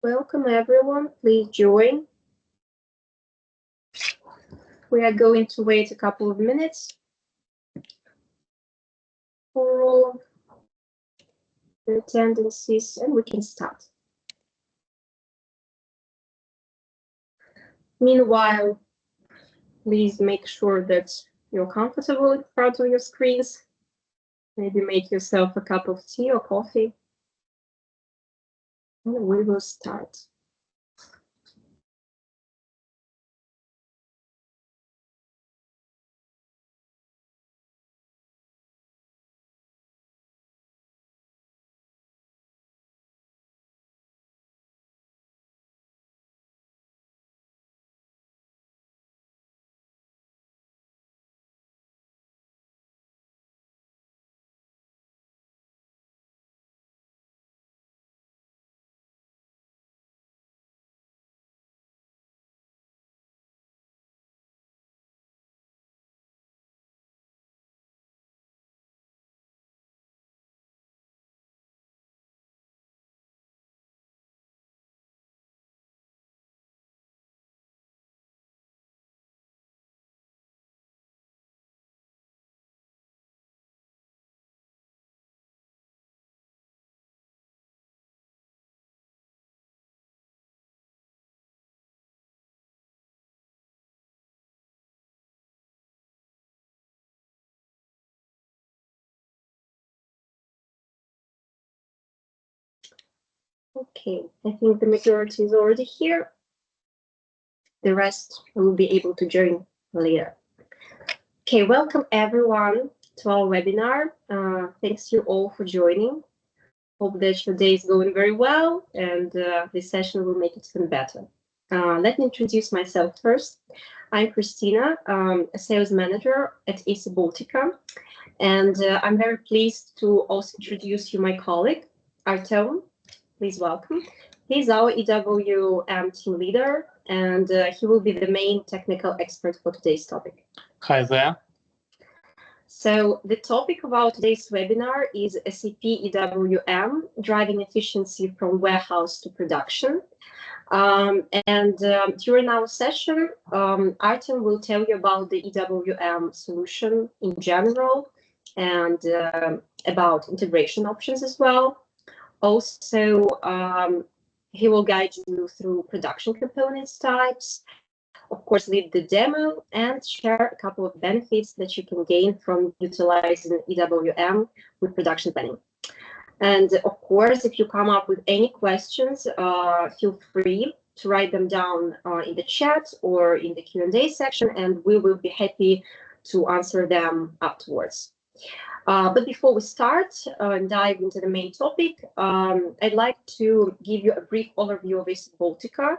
Welcome everyone, please join. We are going to wait a couple of minutes for all the attendances and we can start. Meanwhile, please make sure that you're comfortable in front of your screens. Maybe make yourself a cup of tea or coffee. And we will start. Okay, I think the majority is already here. The rest will be able to join later. Okay, welcome everyone to our webinar. Thanks you all for joining. Hope that your day is going very well and this session will make it even better. Let me introduce myself first. I'm Christina, a sales manager at ACBaltica, and I'm very pleased to also introduce you my colleague, Artem. Please welcome. He's our EWM team leader, and he will be the main technical expert for today's topic. Hi there. So the topic of our today's webinar is SAP EWM, driving efficiency from warehouse to production. During our session, Artem will tell you about the EWM solution in general and about integration options as well. Also, he will guide you through production components types, of course, lead the demo and share a couple of benefits that you can gain from utilizing EWM with production planning. And of course, if you come up with any questions, feel free to write them down in the chat or in the Q&A section, and we will be happy to answer them afterwards. But before we start and dive into the main topic, I'd like to give you a brief overview of ACBaltica,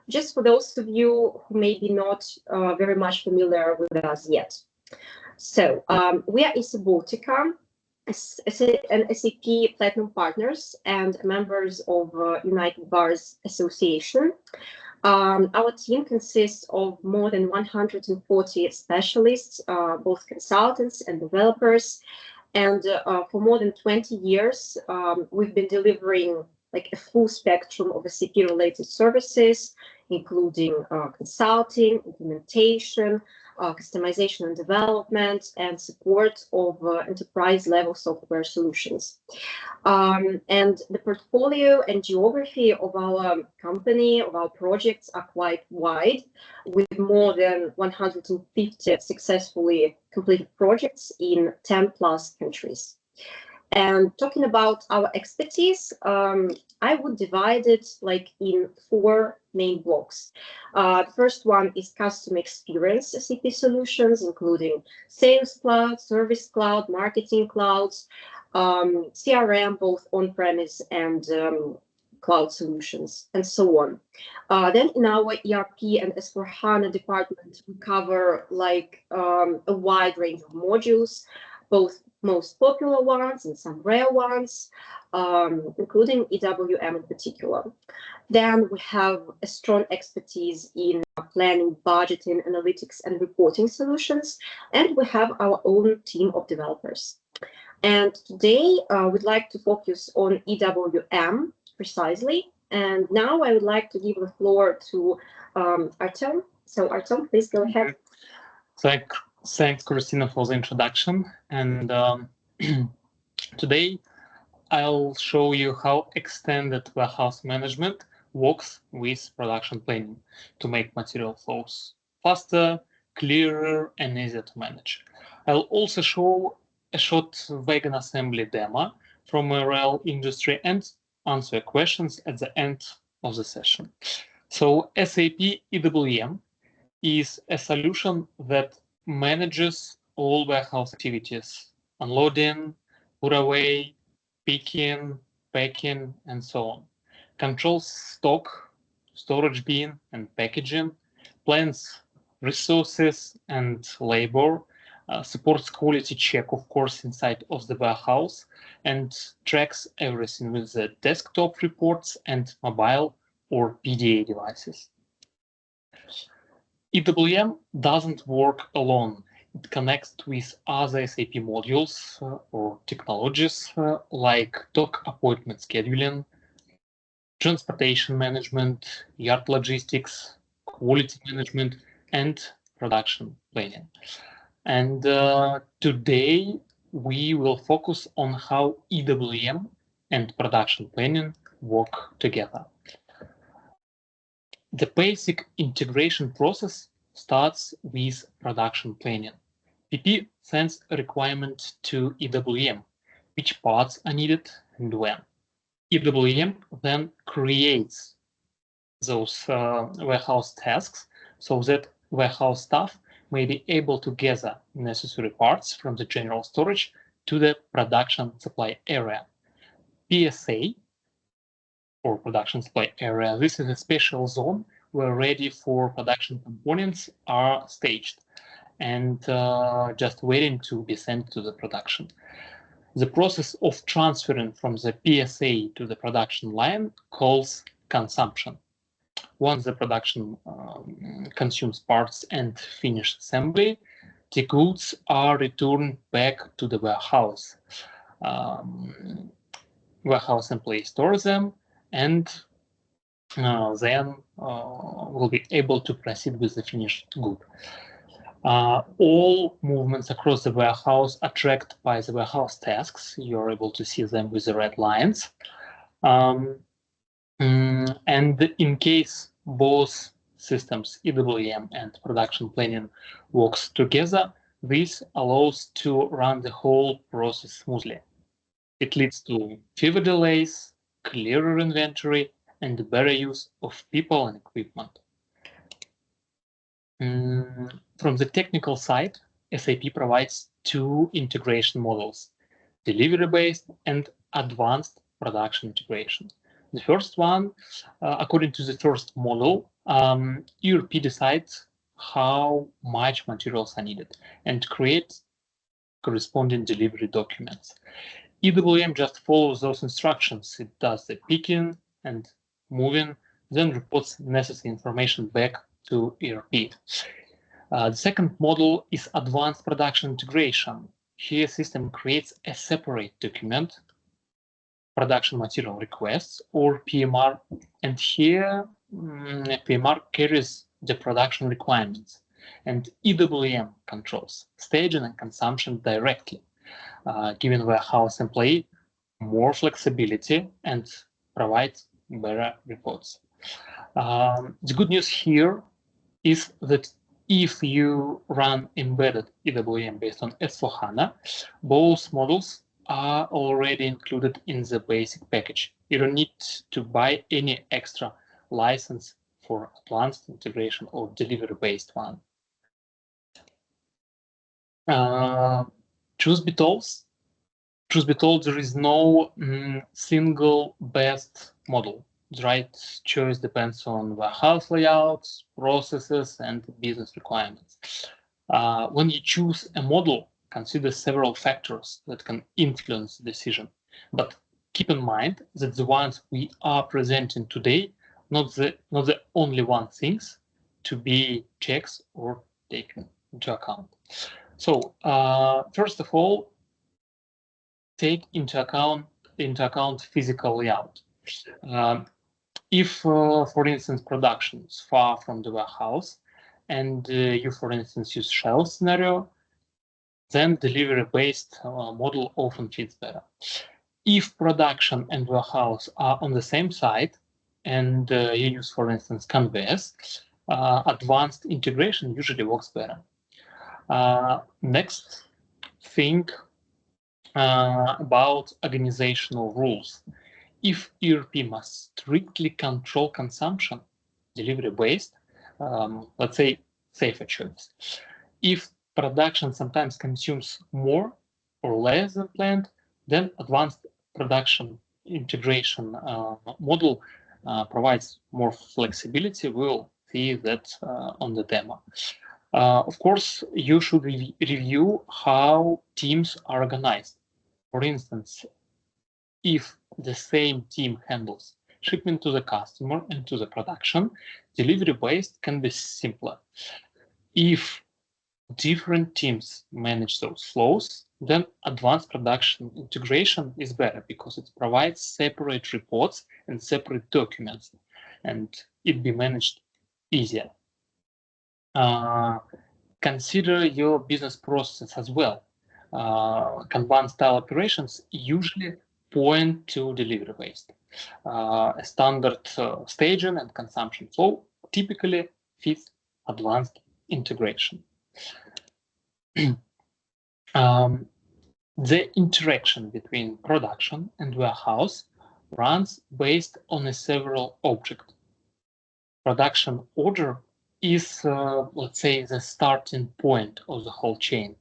just for those of you who may be not very much familiar with us yet. So we are ACBaltica, an SAP Platinum Partners and members of United Bars Association. Our team consists of more than 140 specialists, both consultants and developers. And for more than 20 years, we've been delivering like a full spectrum of SAP-related services, including consulting, implementation, customization and development, and support of enterprise-level software solutions. And the portfolio and geography of our company, of our projects, are quite wide, with more than 150 successfully completed projects in 10+ countries. And talking about our expertise, I would divide it like in 4 main blocks. The first one is customer experience SAP solutions, including Sales Cloud, Service Cloud, Marketing Clouds, CRM, both on-premise and cloud solutions, and so on. Then in our ERP and S/4HANA department, we cover like a wide range of modules, both most popular ones and some rare ones, including EWM in particular. Then we have a strong expertise in planning, budgeting, analytics, and reporting solutions, and we have our own team of developers. And today we'd like to focus on EWM precisely, And now I would like to give the floor to Artem. So Artem, please go ahead. Thanks, Christina, for the introduction. And today I'll show you how extended warehouse management works with production planning to make material flows faster, clearer, and easier to manage. I'll also show a short wagon assembly demo from a real industry and answer questions at the end of the session. So SAP EWM is a solution that manages all warehouse activities: unloading, put away, picking, packing, and so on. Controls stock, storage bin, and packaging, plans resources and labor, supports quality check, of course, inside of the warehouse, and tracks everything with the desktop reports and mobile or PDA devices. EWM doesn't work alone. It connects with other SAP modules or technologies like dock appointment scheduling, transportation management, yard logistics, quality management, and production planning. And today we will focus on how EWM and production planning work together. The basic integration process starts with production planning. PP sends a requirement to EWM, which parts are needed and when. EWM then creates those warehouse tasks so that warehouse staff may be able to gather necessary parts from the general storage to the production supply area. PSA, or production supply area, this is a special zone where ready for production components are staged and just waiting to be sent to the production. The process of transferring from the PSA to the production line calls consumption. Once the production consumes parts and finished assembly, the goods are returned back to the warehouse. Warehouse employee stores them and then will be able to proceed with the finished good. All movements across the warehouse are tracked by the warehouse tasks. You're able to see them with the red lines. And in case both systems, EWM and production planning, works together, this allows to run the whole process smoothly. It leads to fewer delays, clearer inventory, and better use of people and equipment. From the technical side, SAP provides two integration models: delivery-based and advanced production integration. The first one, according to the first model, ERP decides how much materials are needed and creates corresponding delivery documents. EWM just follows those instructions. It does the picking and moving, then reports necessary information back to ERP. The second model is advanced production integration. Here, system creates a separate document, production material requests, or PMR, and here PMR carries the production requirements, and EWM controls staging and consumption directly, giving warehouse employee more flexibility and provides better reports. The good news here is that if you run embedded EWM based on S/4HANA, both models are already included in the basic package. You don't need to buy any extra license for advanced integration or delivery-based one. Truth be told, there is no single best model. The right choice depends on warehouse layouts, processes, and business requirements. When you choose a model, consider several factors that can influence the decision. But keep in mind that the ones we are presenting today, not the only one things to be checked or taken into account. So first of all, take into account physical layout. If, for instance, production is far from the warehouse and you, for instance, use shell scenario, then delivery-based model often fits better. If production and warehouse are on the same site and you use, for instance, conveyors, advanced integration usually works better. Next thing about organizational rules. If ERP must strictly control consumption, delivery-based, let's say safer choice. If production sometimes consumes more or less than planned, then advanced production integration model provides more flexibility. We'll see that on the demo. Of course, you should review how teams are organized. For instance, if the same team handles shipment to the customer and to the production, delivery-based can be simpler. If different teams manage those flows, then advanced production integration is better because it provides separate reports and separate documents, and it be managed easier. Consider your business process as well. Kanban style operations usually point to delivery-based. A standard staging and consumption flow typically fits advanced integration. The interaction between production and warehouse runs based on a several objects. Production order is, let's say, the starting point of the whole chain.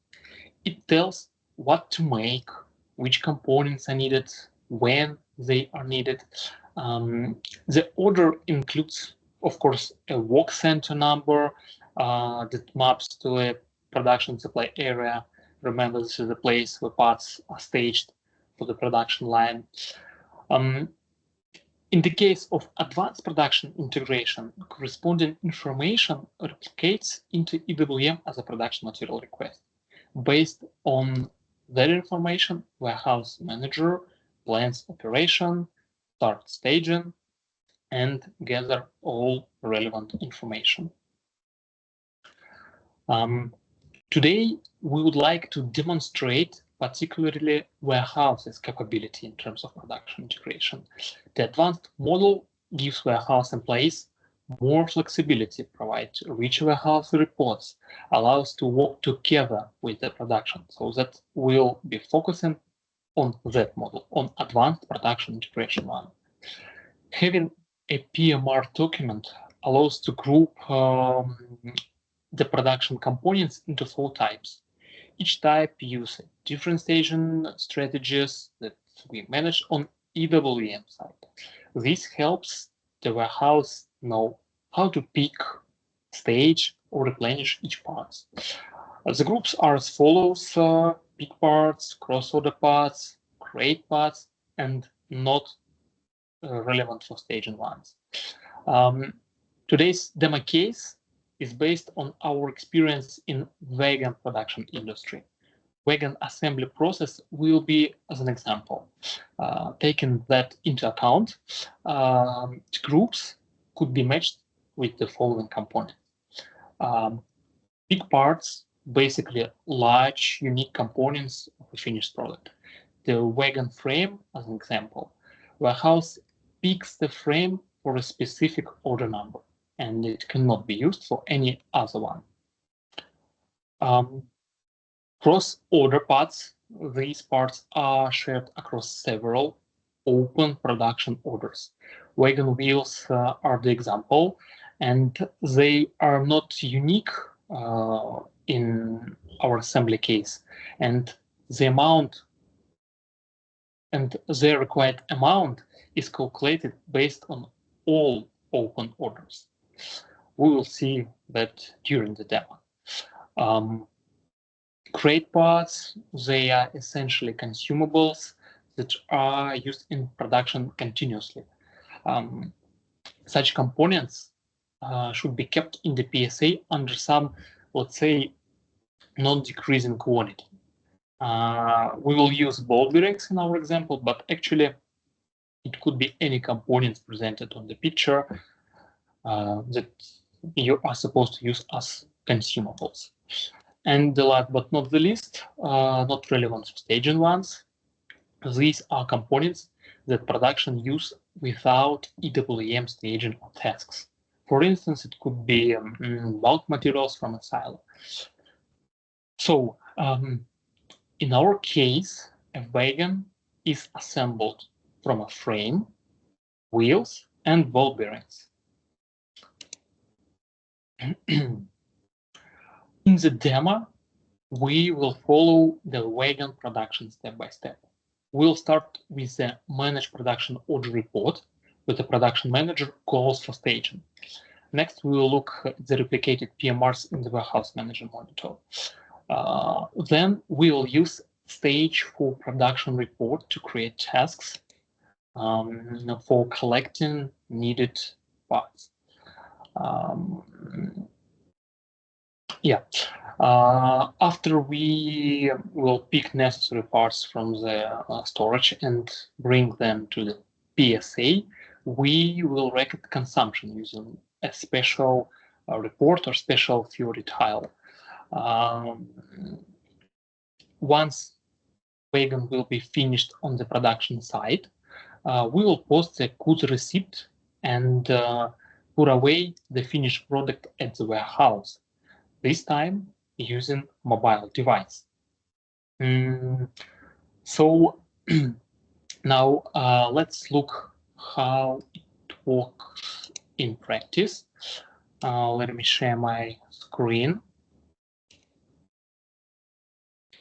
It tells what to make, which components are needed, when they are needed. The order includes, of course, a work center number that maps to a production supply area. Remember, this is the place where parts are staged for the production line. In the case of advanced production integration, corresponding information replicates into EWM as a production material request. Based on that information, warehouse manager plans operation, start staging, and gather all relevant information. Today, we would like to demonstrate particularly warehouse's capability in terms of production integration. The advanced model gives warehouse employees more flexibility, provides rich warehouse reports, allows to work together with the production. So that we'll be focusing on that model, on advanced production integration one. Having a PMR document allows to group the production components into 4 types. Each type uses different staging strategies that we manage on EWM side. This helps the warehouse know how to pick, stage, or replenish each part. The groups are as follows: pick parts, cross-order parts, crate parts, and not relevant for staging ones. Today's demo case is based on our experience in wagon production industry. Wagon assembly process will be as an example. Taking that into account, groups could be matched with the following components. Big parts, basically large, unique components of a finished product. The wagon frame, as an example. Warehouse picks the frame for a specific order number, and it cannot be used for any other one. Cross-order parts, these parts are shared across several open production orders. Wagon wheels are the example, and they are not unique in our assembly case. And the amount and the required amount is calculated based on all open orders. We will see that during the demo. Crate parts, they are essentially consumables that are used in production continuously. Such components should be kept in the PSA under some, let's say, non-decreasing quantity. We will use ball bearings in our example, but actually it could be any components presented on the picture that you are supposed to use as consumables. And the last but not the least, not relevant for staging ones, these are components that production use without EWM staging or tasks. For instance, it could be bulk materials from a silo. So in our case, a wagon is assembled from a frame, wheels, and ball bearings. In the demo, we will follow the wagon production step by step. We'll start with the manage production order report, where the production manager calls for staging. Next, we will look at the replicated PMRs in the warehouse manager monitor. Then we will use stage for production report to create tasks for collecting needed parts. After we will pick necessary parts from the storage and bring them to the PSA, we will record consumption using a special report or special theory tile. Once wagon will be finished on the production side, we will post the good receipt and put away the finished product at the warehouse, this time using mobile device. So now let's look how it works in practice. Let me share my screen.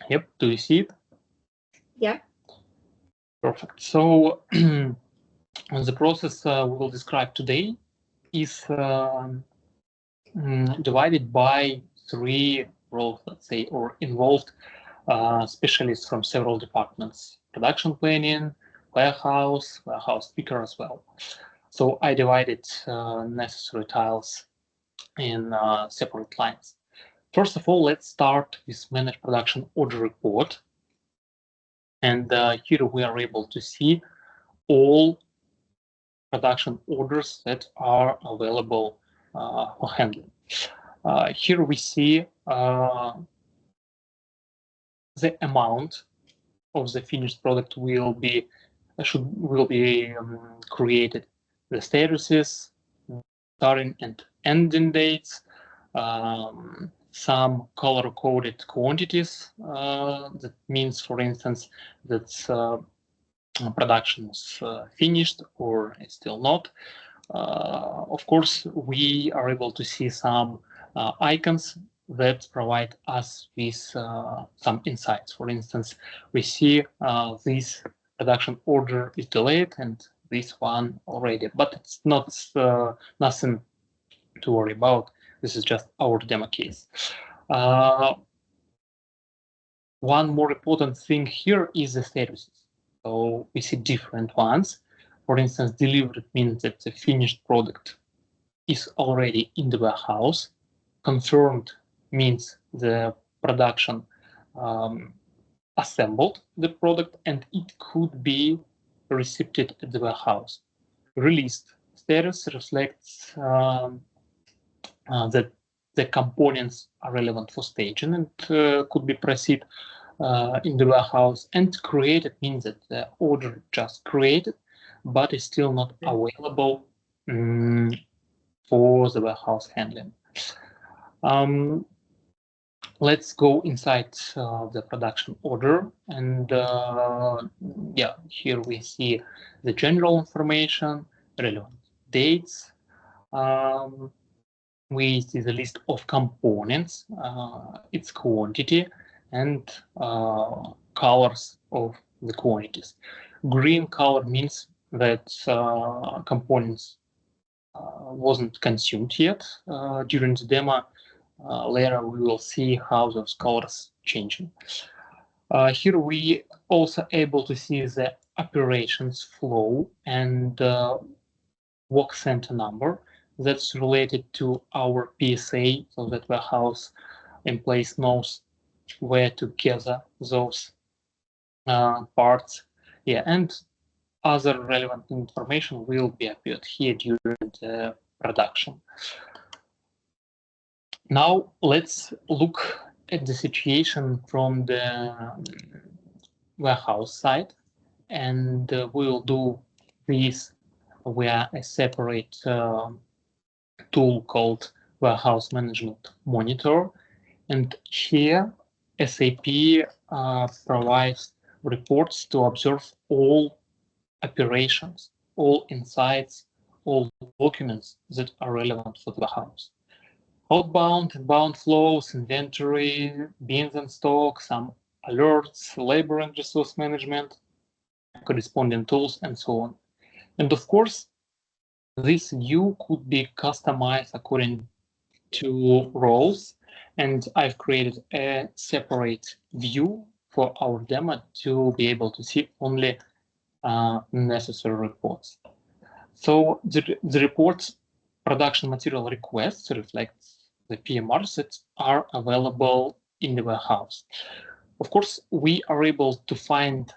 Yep, do you see it? Yeah. Perfect. So the process we will describe today is divided by 3 roles, let's say, or involved specialists from several departments: production planning, warehouse picker as well. So I divided necessary tiles in separate lines. First of all, let's start with manage production order report. And here we are able to see all production orders that are available for handling. Here we see the amount of the finished product will be created, the statuses, starting and ending dates, some color-coded quantities. That means, for instance, that production is finished or is still not. Of course, we are able to see some icons that provide us with some insights. For instance, we see this production order is delayed and this one already, but it's not nothing to worry about. This is just our demo case. One more important thing here is the statuses. So we see different ones. For instance, delivered means that the finished product is already in the warehouse. Confirmed means the production assembled the product and it could be received at the warehouse. Released status reflects that the components are relevant for staging and could be proceed in the warehouse. And created means that the order just created, but is still not available for the warehouse handling. Let's go inside the production order, and here we see the general information, relevant dates. We see the list of components, its quantity, and colors of the quantities. Green color means that components wasn't consumed yet during the demo. Later we will see how those colors changing. Here we also able to see the operations flow and work center number that's related to our PSA, so that warehouse in place knows where to gather those parts. Yeah, and other relevant information will be appeared here during the production. Now let's look at the situation from the warehouse side, and we'll do this via a separate tool called Warehouse Management Monitor. And here SAP provides reports to observe all operations, all insights, all documents that are relevant for the warehouse. Outbound, inbound flows, inventory, bins and stock, some alerts, labor and resource management, corresponding tools, and so on. And of course, this view could be customized according to roles, and I've created a separate view for our demo to be able to see only necessary reports. So the reports production material requests reflect the PMRs that are available in the warehouse. Of course, we are able to find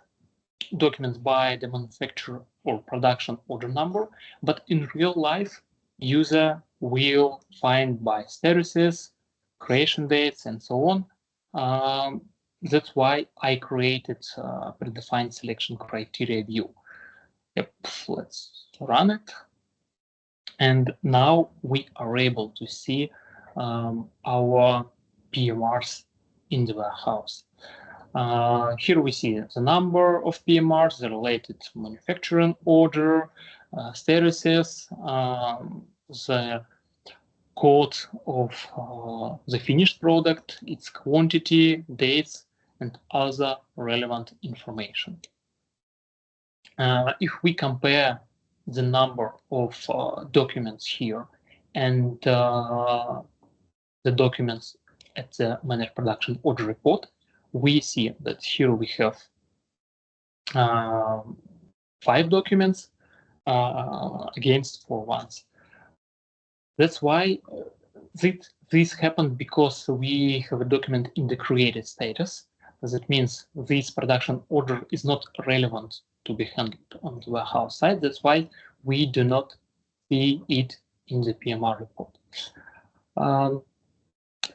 documents by the manufacturer or production order number, but in real life, user will find by statuses, creation dates, and so on. That's why I created predefined selection criteria view. Yep, let's run it. And now we are able to see our PMRs in the warehouse. Here we see the number of PMRs, the related manufacturing order, statuses, the code of the finished product, its quantity, dates, and other relevant information. If we compare the number of documents here and the documents at the managed production order report, we see that here we have 5 documents against 4 ones. That's why this happened, because we have a document in the created status. That means this production order is not relevant to be handled on the warehouse side. That's why we do not see it in the PMR report.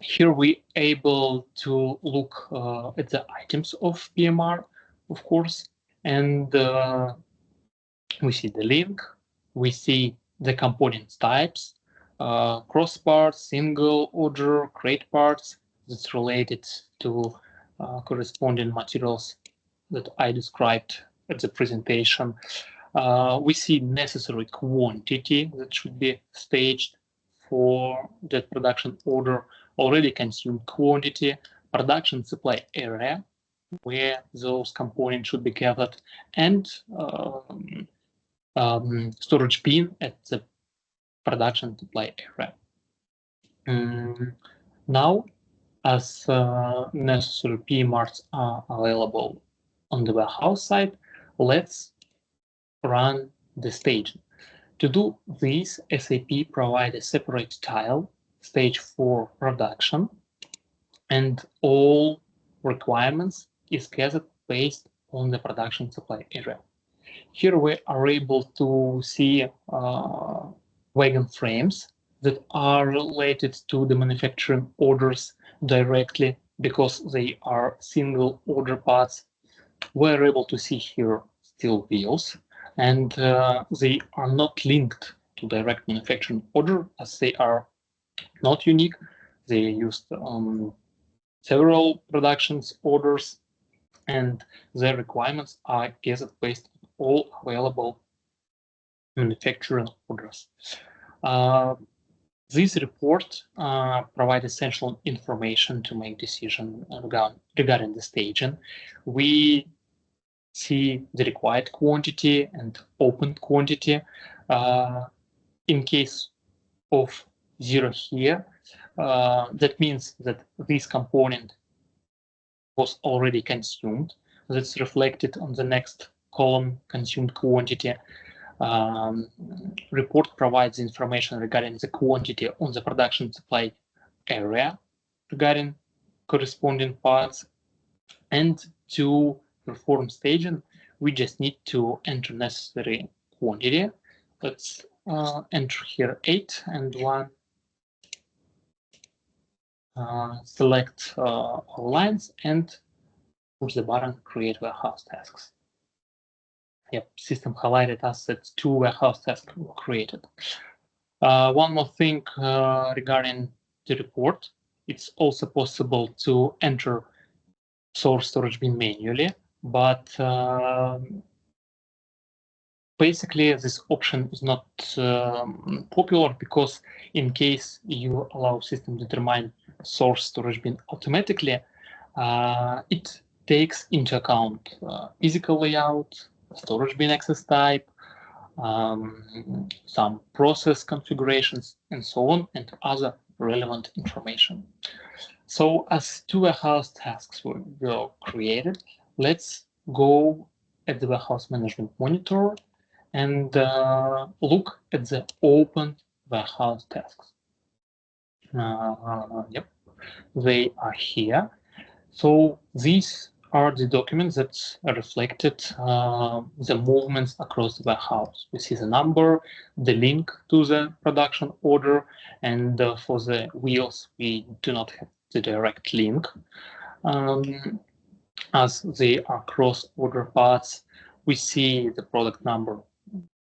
Here we able to look at the items of PMR, of course, and we see the link, we see the component types, cross parts, single order, crate parts that's related to corresponding materials that I described at the presentation. We see necessary quantity that should be staged for that production order, already consumed quantity, production supply area where those components should be gathered, and storage bin at the production supply area. Now, as necessary PMRs are available on the warehouse side, let's run the staging. To do this, SAP provides a separate tile, stage for production, and all requirements is gathered based on the production supply area. Here we are able to see wagon frames that are related to the manufacturing orders directly because they are single order parts. We're able to see here steel wheels, and they are not linked to direct manufacturing order as they are not unique. They used several productions orders, and their requirements are gathered based on all available manufacturing orders. This report provides essential information to make decision regarding the staging. We see the required quantity and open quantity. In case of 0 here, that means that this component was already consumed. That's reflected on the next column, consumed quantity. Report provides information regarding the quantity on the production supply area regarding corresponding parts. And to perform staging, we just need to enter necessary quantity. Let's enter here 8 and 1. Select all lines and push the button create warehouse tasks. Yep, system highlighted us that 2 warehouse tasks were created. One more thing regarding the report, it's also possible to enter source storage bin manually, but basically this option is not popular because in case you allow system to determine source storage bin automatically, it takes into account physical layout, storage bin access type, some process configurations, and so on, and other relevant information. So as 2 warehouse tasks were created, let's go at the warehouse management monitor and look at the open warehouse tasks. Yep, they are here. So these are the documents that reflected the movements across the warehouse. We see the number, the link to the production order, and for the wheels, we do not have the direct link. As they are cross-order parts, we see the product number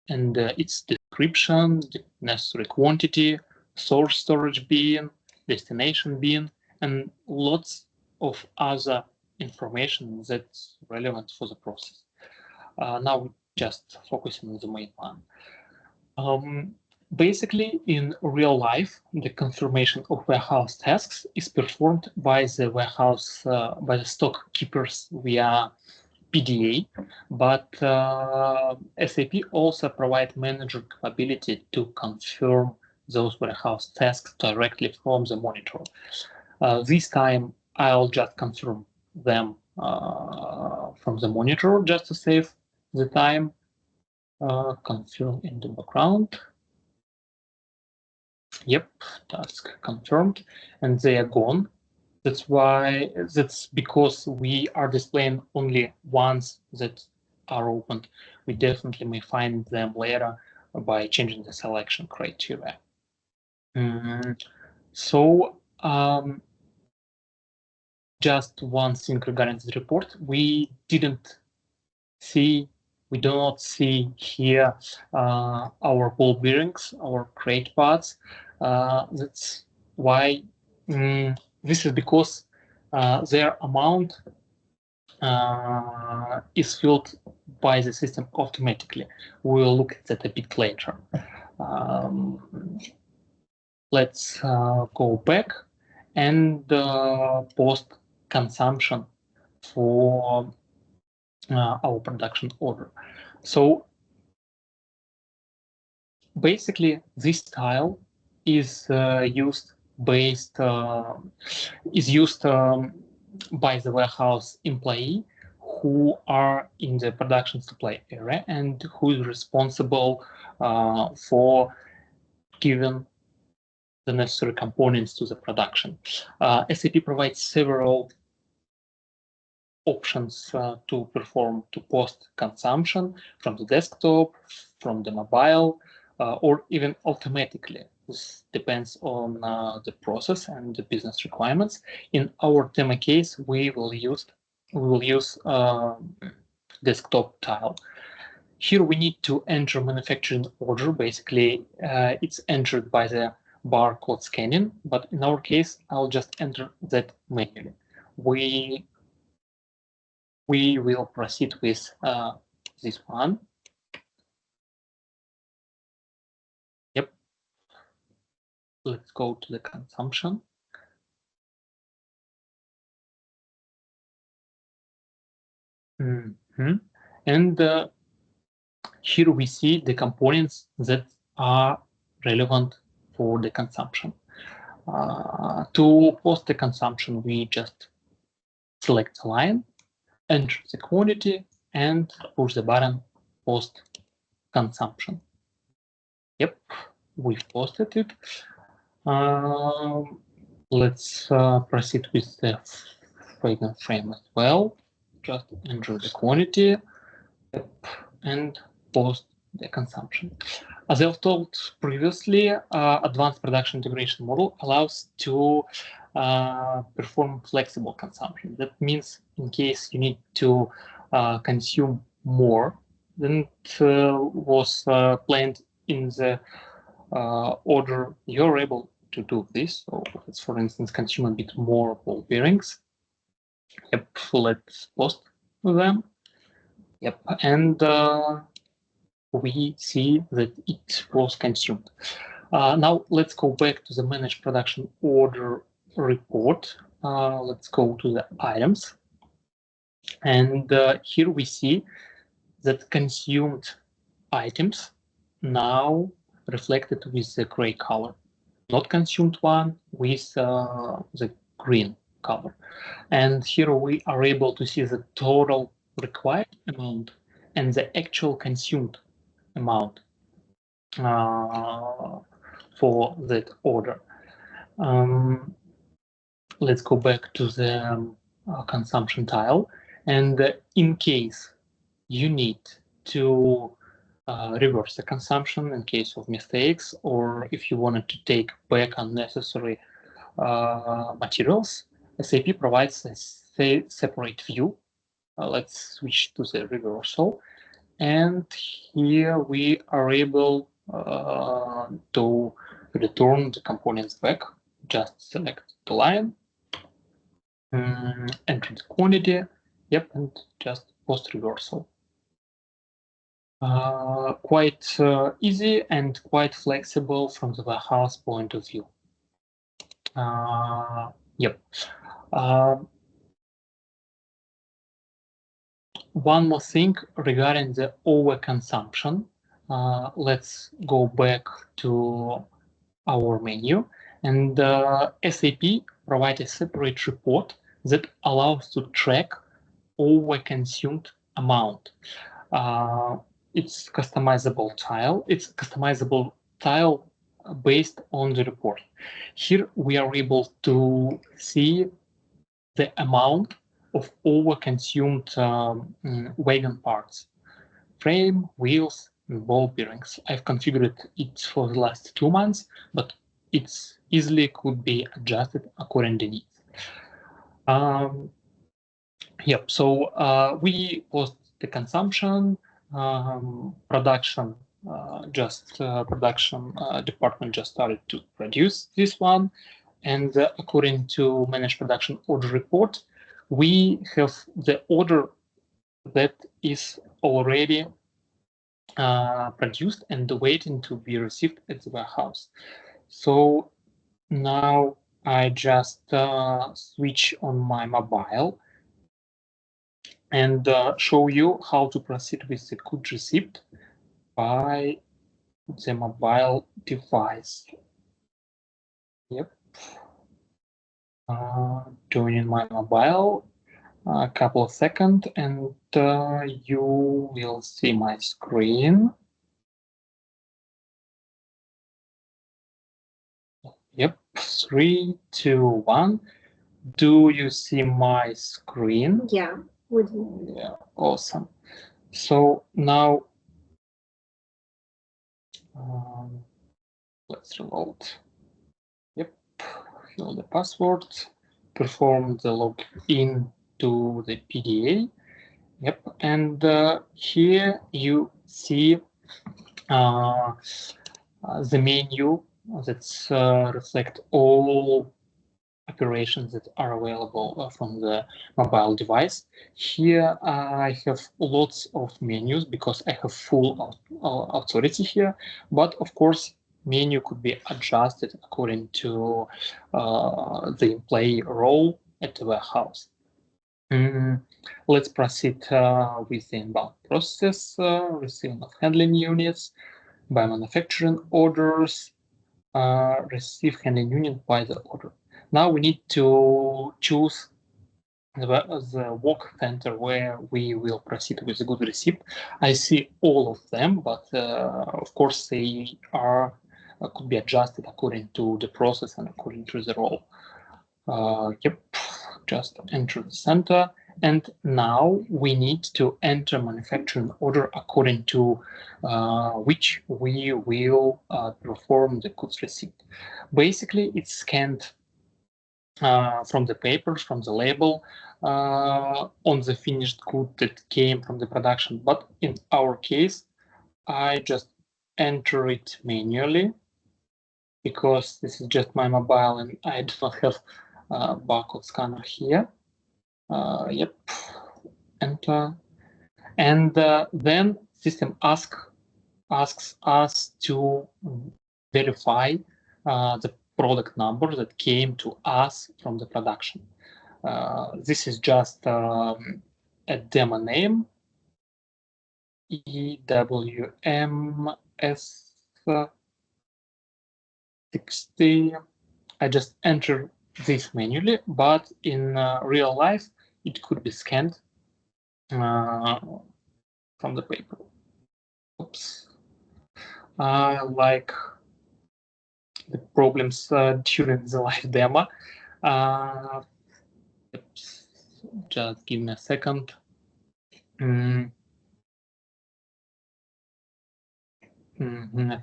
and its description, the necessary quantity, source storage bin, destination bin, and lots of other information that's relevant for the process. Now we're just focusing on the main one. Basically, in real life, the confirmation of warehouse tasks is performed by the warehouse, by the stock keepers via PDA, but SAP also provides manager capability to confirm those warehouse tasks directly from the monitor. This time, I'll just confirm them from the monitor just to save the time. Confirm in the background. Yep, task confirmed, and they are gone. That's because we are displaying only ones that are opened. We definitely may find them later by changing the selection criteria. So just one thing regarding the report, we do not see here our ball bearings, our crate parts. That's why this is because their amount is filled by the system automatically. We'll look at that a bit later. Let's go back and post consumption for our production order. So basically, this tile is used by the warehouse employee who are in the production supply area and who is responsible for giving the necessary components to the production. SAP provides several options to post consumption from the desktop, from the mobile, or even automatically. This depends on the process and the business requirements. In our demo case, we will use desktop tile. Here we need to enter manufacturing order. Basically, it's entered by the barcode scanning, but in our case, I'll just enter that manually. We will proceed with this one. Yep. Let's go to the consumption. And here we see the components that are relevant for the consumption. To post the consumption, we just select the line, enter the quantity, and push the button post consumption. Yep, we've posted it. Let's proceed with the fragrance frame as well. Just enter the quantity, and post the consumption. As I've told previously, advanced production integration model allows to perform flexible consumption. That means in case you need to consume more than was planned in the order, you're able to do this. So let's, for instance, consume a bit more ball bearings. Yep, let's post them. Yep, and we see that it was consumed. Now let's go back to the managed production order report. Let's go to the items. And here we see that consumed items now reflected with the gray color, not consumed one with the green color. And here we are able to see the total required amount and the actual consumed amount for that order. Let's go back to the consumption tile. And in case you need to reverse the consumption in case of mistakes, or if you wanted to take back unnecessary materials, SAP provides a separate view. Let's switch to the reversal. And here we are able to return the components back. Just select the line, enter the quantity, yep, and just post reversal. Quite easy and quite flexible from the warehouse point of view. Yep. One more thing regarding the overconsumption. Let's go back to our menu, and SAP provides a separate report that allows to track overconsumed amount. It's customizable tile. It's customizable tile based on the report. Here we are able to see the amount of overconsumed wagon parts, frame, wheels, and ball bearings. I've configured it for the last 2 months, but it's easily could be adjusted according to needs. Yep, so we post the consumption, production department just started to produce this one, and according to managed production order report, we have the order that is already produced and waiting to be received at the warehouse. So now I just switch on my mobile and show you how to proceed with the good receipt by the mobile device. Yep. Joining my mobile, a couple of seconds, and you will see my screen. Yep, 3, 2, 1. Do you see my screen? Yeah, we do. Yeah, awesome. So now let's reload. Yep, fill the password, perform the login to the PDA. Yep, and here you see the menu that's reflect all operations that are available from the mobile device. Here I have lots of menus because I have full authority here, but of course menu could be adjusted according to the employee role at the warehouse. Let's proceed with the inbound process, receiving of handling units, by manufacturing orders, receive handling unit by the order. Now we need to choose the work center where we will proceed with the good receipt. I see all of them, but of course they are could be adjusted according to the process and according to the role. Yep, just enter the center, And now we need to enter manufacturing order according to which we will perform the goods receipt. Basically, it's scanned from the papers, from the label on the finished good that came from the production. But in our case, I just enter it manually because this is just my mobile and I do not have a barcode scanner here. Yep, enter. And then system asks us to verify the product number that came to us from the production. This is just a demo name, EWM SAP PP. I just enter this manually, but in real life, it could be scanned from the paper. Oops. Like the problems during the live demo. Just give me a second. I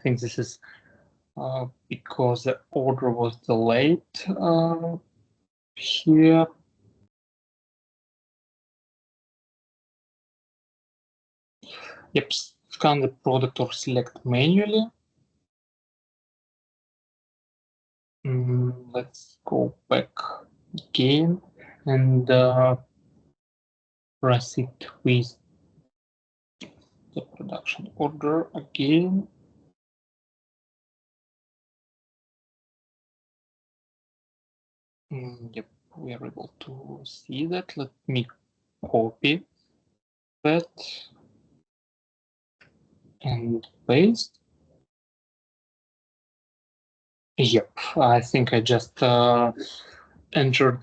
think this is because the order was delayed here. Yep, scan the product or select manually. Let's go back again and proceed with the production order again. Yep, we are able to see that. Let me copy that and paste. Yep, I think I just entered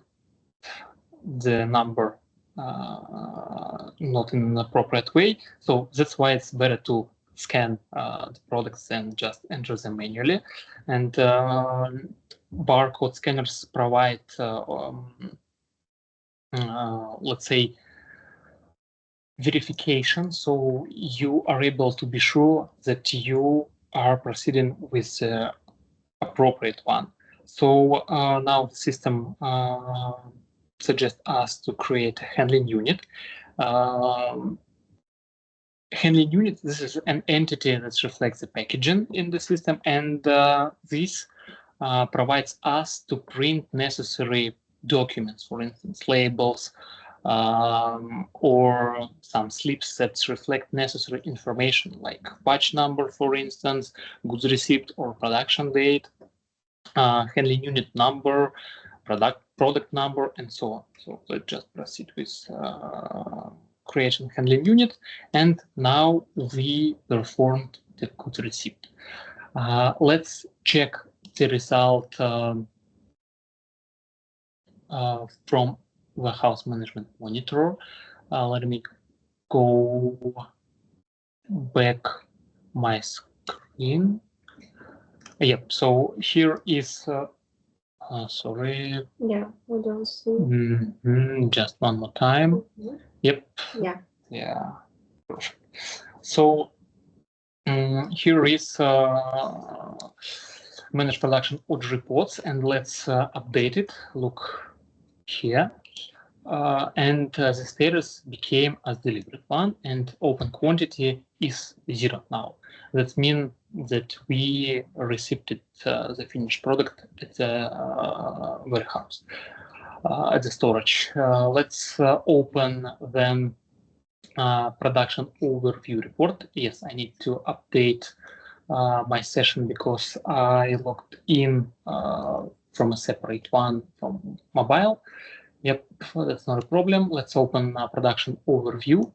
the number not in an appropriate way. So that's why it's better to scan the products and just enter them manually. And barcode scanners provide, let's say, verification. So you are able to be sure that you are proceeding with the appropriate one. So now the system suggests us to create a handling unit. Handling unit, this is an entity that reflects the packaging in the system, and this provides us to print necessary documents, for instance, labels, or some slips that reflect necessary information like batch number, for instance, goods receipt or production date, handling unit number, product number, and so on. So let's just proceed with creation handling unit, and now we performed the goods receipt. Let's check the result from warehouse management monitor. Let me go back my screen. Yep, so here is sorry. Yeah, we don't see. Just one more time. Yep. Yeah. Yeah. So here is manage production order reports, and let's update it. Look here. And the status became as delivered one, and open quantity is 0 now. That means that we received the finished product at the warehouse, at the storage. Let's open then production overview report. Yes, I need to update my session because I logged in from a separate one from mobile. Yep, that's not a problem. Let's open production overview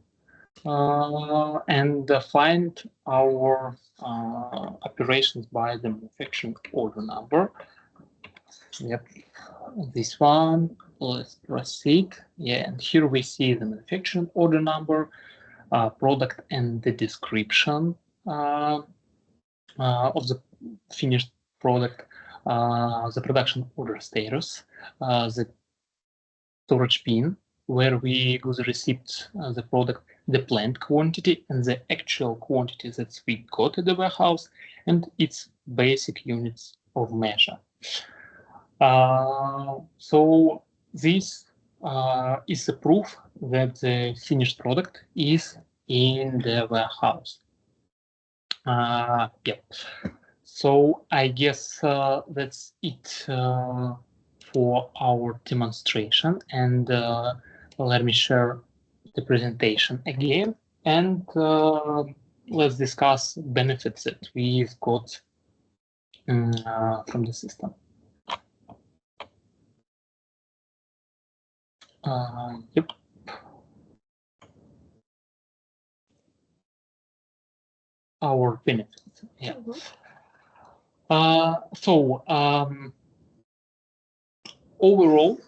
and find our operations by the manufacturing order number. Yep, this one. Let's proceed. Yeah, and here we see the manufacturing order number, product, and the description of the finished product, the production order status, the storage bin where we could receive the product, the planned quantity and the actual quantity that we got at the warehouse, and its basic units of measure. So this is a proof that the finished product is in the warehouse. Yep. So I guess that's it for our demonstration, and let me share the presentation again, and let's discuss benefits that we've got from the system. Yep. Our benefits. Yeah. So overall,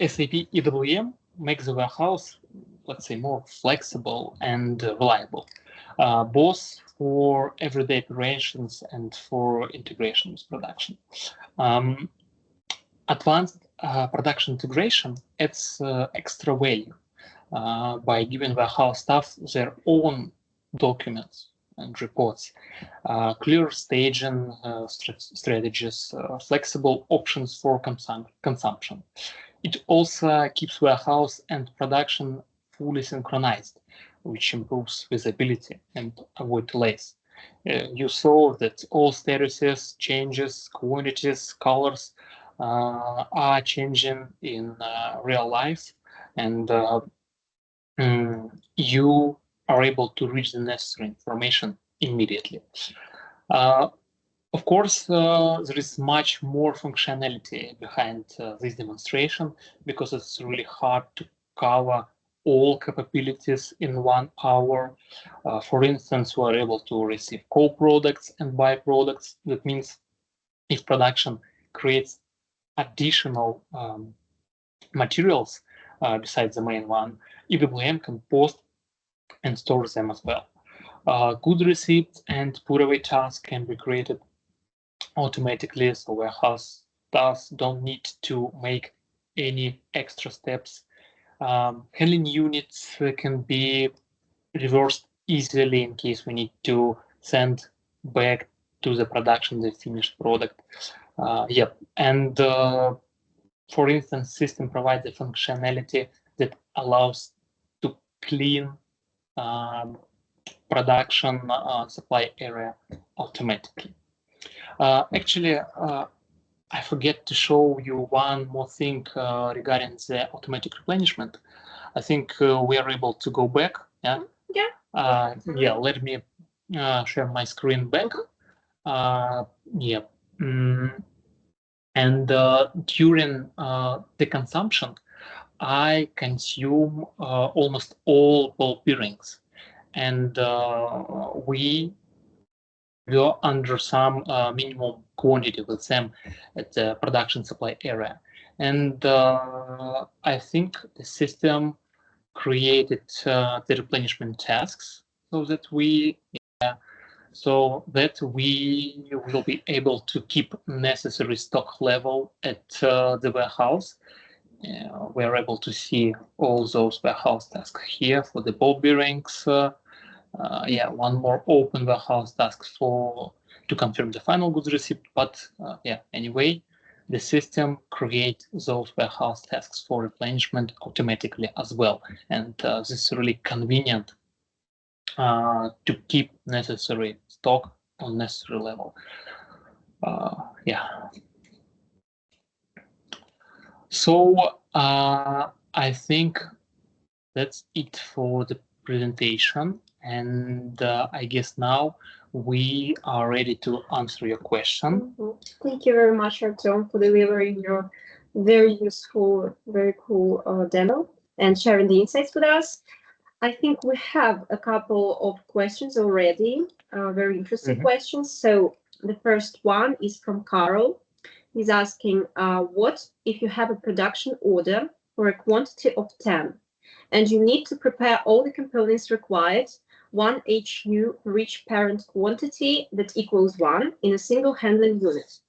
SAP EWM makes the warehouse, let's say, more flexible and reliable, both for everyday operations and for integration with production. Advanced production integration adds extra value by giving warehouse staff their own documents and reports, clear staging strategies, flexible options for consumption. It also keeps warehouse and production fully synchronized, which improves visibility and avoid delays. You saw that all statuses, changes, quantities, colors are changing in real life, and you are able to reach the necessary information immediately. Of course, there is much more functionality behind this demonstration, because it's really hard to cover all capabilities in 1 hour. For instance, we are able to receive co-products and byproducts. That means if production creates additional materials besides the main one, EWM can post and store them as well. Good receipts and put away tasks can be created automatically, so warehouse staff don't need to make any extra steps. Handling units can be reversed easily in case we need to send back to the production the finished product. Yep, and for instance, system provides a functionality that allows to clean production supply area automatically. Actually, I forget to show you one more thing regarding the automatic replenishment. I think we are able to go back. Yeah. Yeah. Yeah. Let me share my screen back. Yeah. And during the consumption, I consume almost all ball bearings, and we were under some minimum quantity with them at the production supply area. And I think the system created the replenishment tasks so that we will be able to keep necessary stock level at the warehouse. We're able to see all those warehouse tasks here for the ball bearings. Yeah, one more open warehouse task to confirm the final goods receipt. But yeah, anyway, the system creates those warehouse tasks for replenishment automatically as well, and this is really convenient to keep necessary stock on necessary level. Yeah. So I think that's it for the presentation, and I guess now we are ready to answer your question. Thank you very much, Artem, for delivering your very useful, very cool demo and sharing the insights with us. I think we have a couple of questions already, very interesting questions. So the first one is from Carl. He's asking, what if you have a production order for a quantity of 10, and you need to prepare all the components required, 1 HU for each parent quantity that equals 1 in a single handling unit?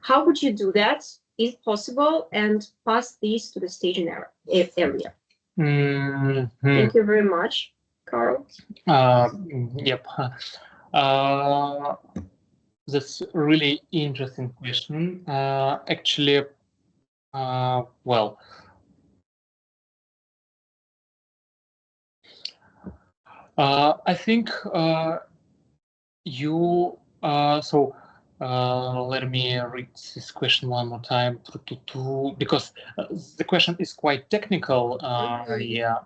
How would you do that? Is it possible? And pass these to the staging area. Thank you very much, Carl. Yep. That's a really interesting question. Actually, well, I think you let me read this question one more time because the question is quite technical. Yeah.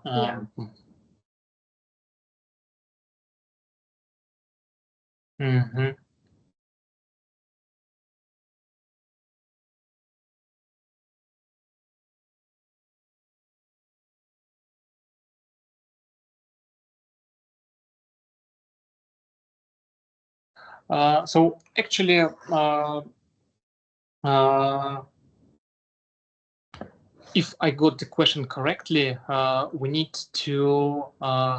So actually, if I got the question correctly, we need to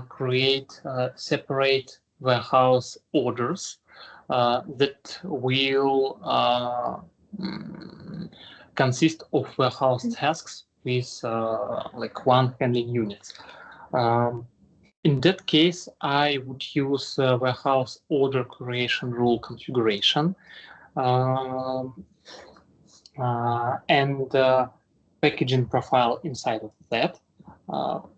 create separate warehouse orders that will consist of warehouse tasks with like one handling unit. In that case, I would use warehouse order creation rule configuration and packaging profile inside of that.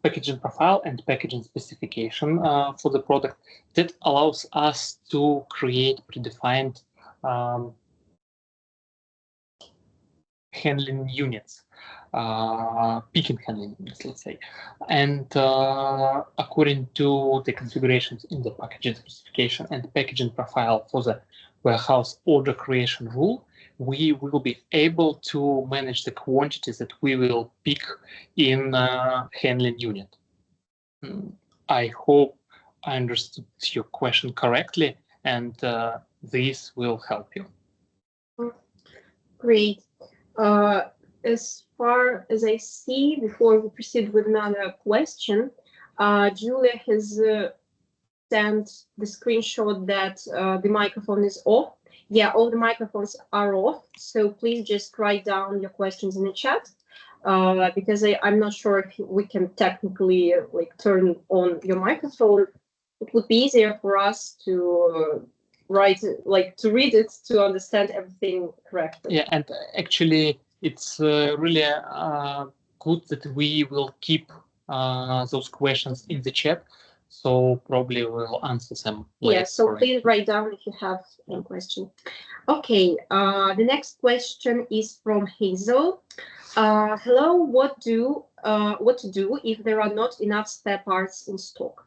Packaging profile and packaging specification for the product that allows us to create predefined handling units, picking handling units, let's say. And according to the configurations in the packaging specification and packaging profile for the warehouse order creation rule, we will be able to manage the quantities that we will pick in handling unit. I hope I understood your question correctly, and this will help you. Great. As far as I see, before we proceed with another question, Julia has sent the screenshot that the microphone is off. Yeah, all the microphones are off, so please just write down your questions in the chat, because I'm not sure if we can technically like turn on your microphone. It would be easier for us to write, like to read it, to understand everything correctly. Yeah, and actually it's really good that we will keep those questions in the chat, so probably we'll answer them later. Yeah, so please write down if you have any question. Okay, the next question is from Hazel. Hello, what to do if there are not enough spare parts in stock?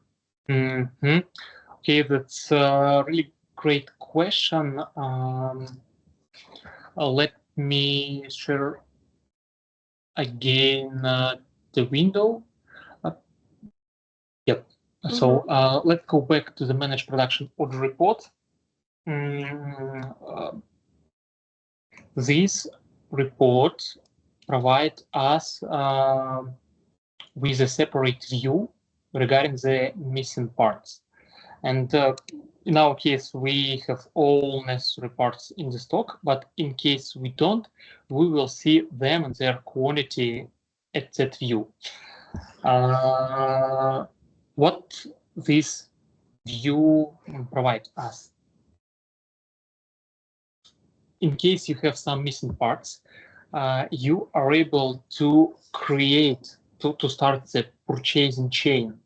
Okay, that's a really great question. Let me share again the window. Yep. So let's go back to the managed production order report. This report provides us with a separate view regarding the missing parts. And in our case, we have all necessary parts in the stock, but in case we don't, we will see them and their quantity at that view. What this view provides us? In case you have some missing parts, you are able to create, to start the purchasing chain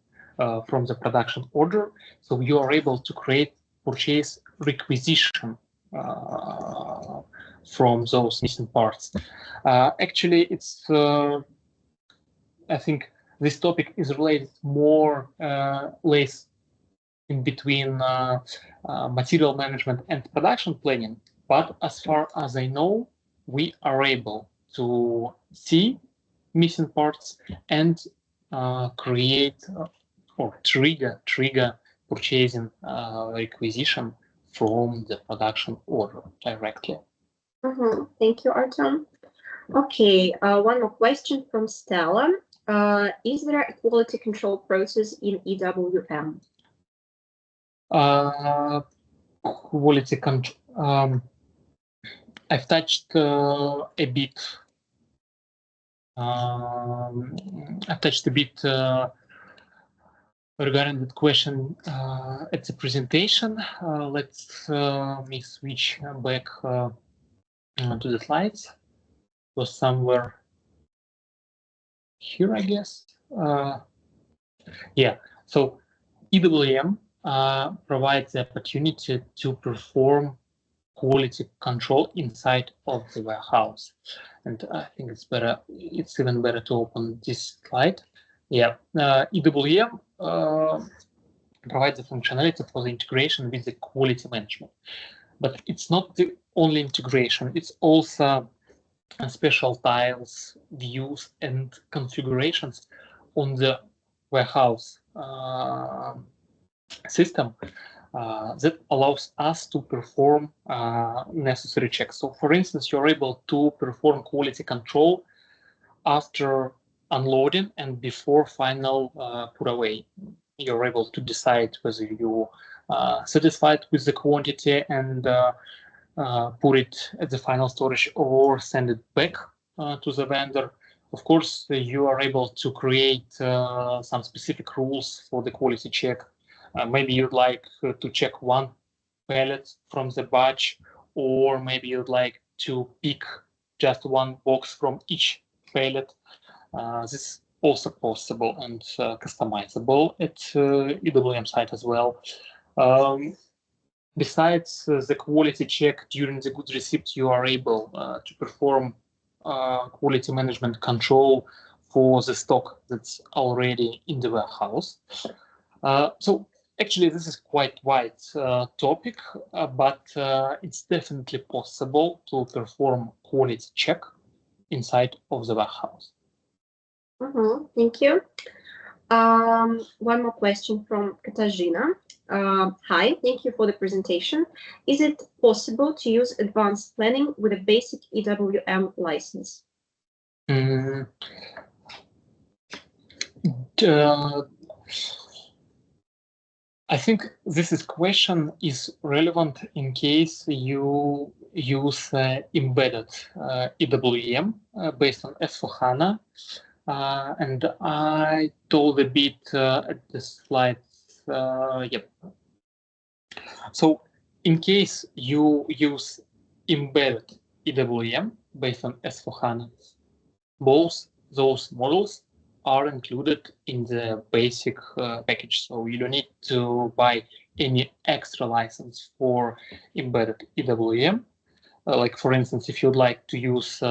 from the production order. So you are able to create purchase requisition from those missing parts. Actually, it's, I think this topic is related more less in between material management and production planning. But as far as I know, we are able to see missing parts and create or trigger purchasing requisition from the production order directly. Thank you, Artem. Okay, one more question from Stella. Is there a quality control process in EWM? Quality control. I've touched a bit touched a bit regarding that question at the presentation. Let's me switch back to the slides. It was somewhere here, I guess. Yeah, so EWM provides the opportunity to perform quality control inside of the warehouse. And I think it's even better to open this slide. Yeah, EWM provides the functionality for the integration with the quality management. But it's not the only integration, it's also special tiles, views, and configurations on the warehouse system that allows us to perform necessary checks. So, for instance, you're able to perform quality control after unloading and before final put away. You're able to decide whether you satisfied with the quantity and put it at the final storage or send it back to the vendor. Of course, you are able to create some specific rules for the quality check. Maybe you'd like to check one pallet from the batch, or maybe you'd like to pick just one box from each pallet. This is also possible and customizable at EWM site as well. Besides the quality check during the goods receipt, you are able to perform quality management control for the stock that's already in the warehouse. So actually, this is quite wide topic, but it's definitely possible to perform quality check inside of the warehouse. Thank you. One more question from Katarzyna. Hi, thank you for the presentation. Is it possible to use advanced planning with a basic EWM license? I think this question is relevant in case you use embedded EWM based on S/4HANA. And I told a bit at the slides. Yep. So in case you use embedded EWM based on S/4HANA, both those models are included in the basic package. So you don't need to buy any extra license for embedded EWM. Like for instance, if you'd like to use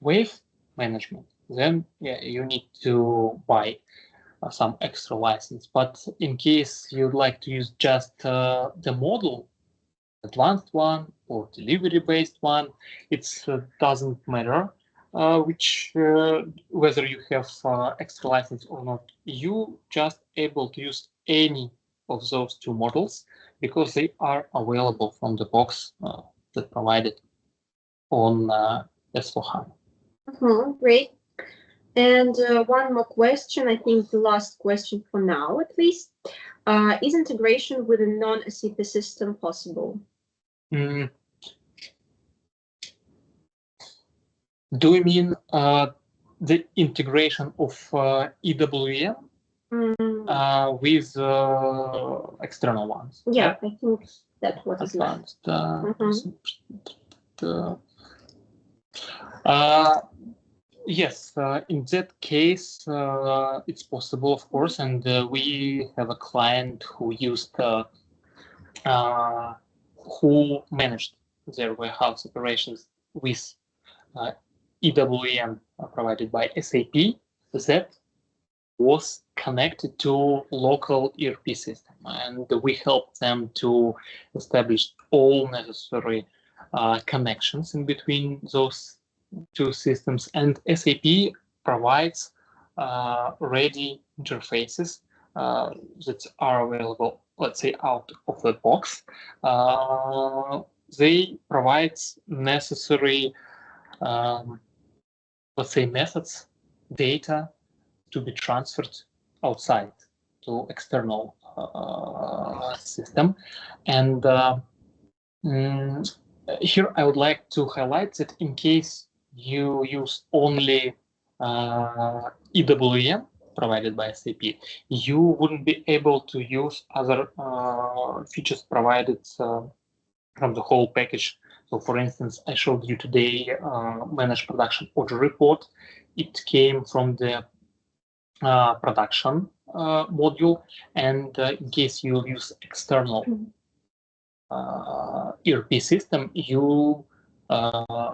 wave management, then yeah, you need to buy some extra license. But in case you'd like to use just the model, advanced one or delivery-based one, it doesn't matter whether you have extra license or not. You just able to use any of those two models because they are available from the box that provided on S/4HANA. Great. And one more question, I think the last question for now at least. Is integration with a non-SAP system possible? Do you mean the integration of EWM with external ones? Yeah, I think that's what is advanced. Yes, in that case, it's possible, of course, and we have a client who used who managed their warehouse operations with EWM provided by SAP that was connected to local ERP system, and we helped them to establish all necessary connections in between those two systems, and SAP provides ready interfaces that are available, let's say, out of the box. They provide necessary, let's say, methods, data to be transferred outside to external system. And here I would like to highlight that in case you use only EWM provided by SAP, you wouldn't be able to use other features provided from the whole package. So, for instance, I showed you today Manage Production Order Report. It came from the production module, and in case you use external ERP system, you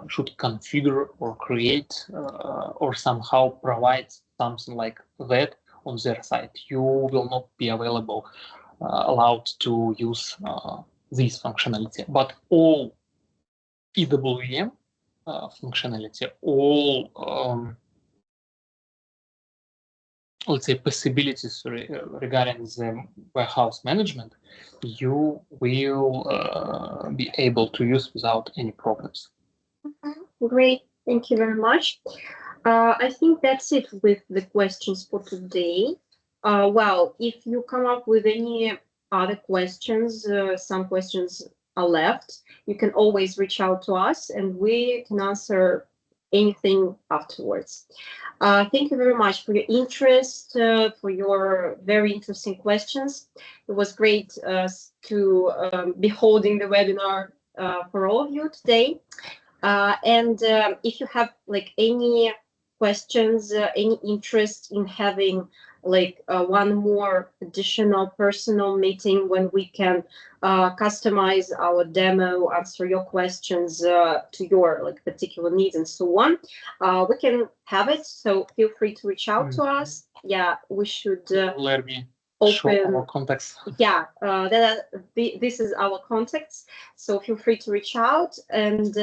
should configure or create or somehow provide something like that on their site. You will not be allowed to use this functionality, but all EWM functionality, all let's say possibilities regarding the warehouse management, you will be able to use without any problems. Great, thank you very much. I think that's it with the questions for today. Well, if you come up with any other questions, some questions are left, you can always reach out to us and we can answer anything afterwards. Thank you very much for your interest, for your very interesting questions. It was great to be holding the webinar for all of you today. And if you have like any questions, any interest in having like one more additional personal meeting when we can customize our demo, answer your questions to your like particular needs and so on, we can have it. So feel free to reach out to us. Yeah, we should let me open show our contacts. Yeah, this is our contacts, so feel free to reach out and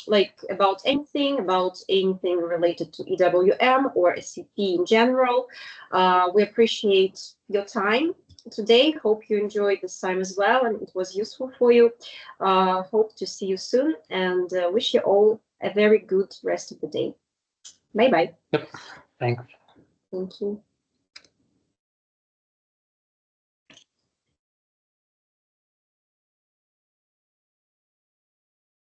like about anything related to EWM or SAP in general. We appreciate your time today. Hope you enjoyed this time as well and it was useful for you. Hope to see you soon and wish you all a very good rest of the day. Bye bye. Yep. Thanks. Thank you.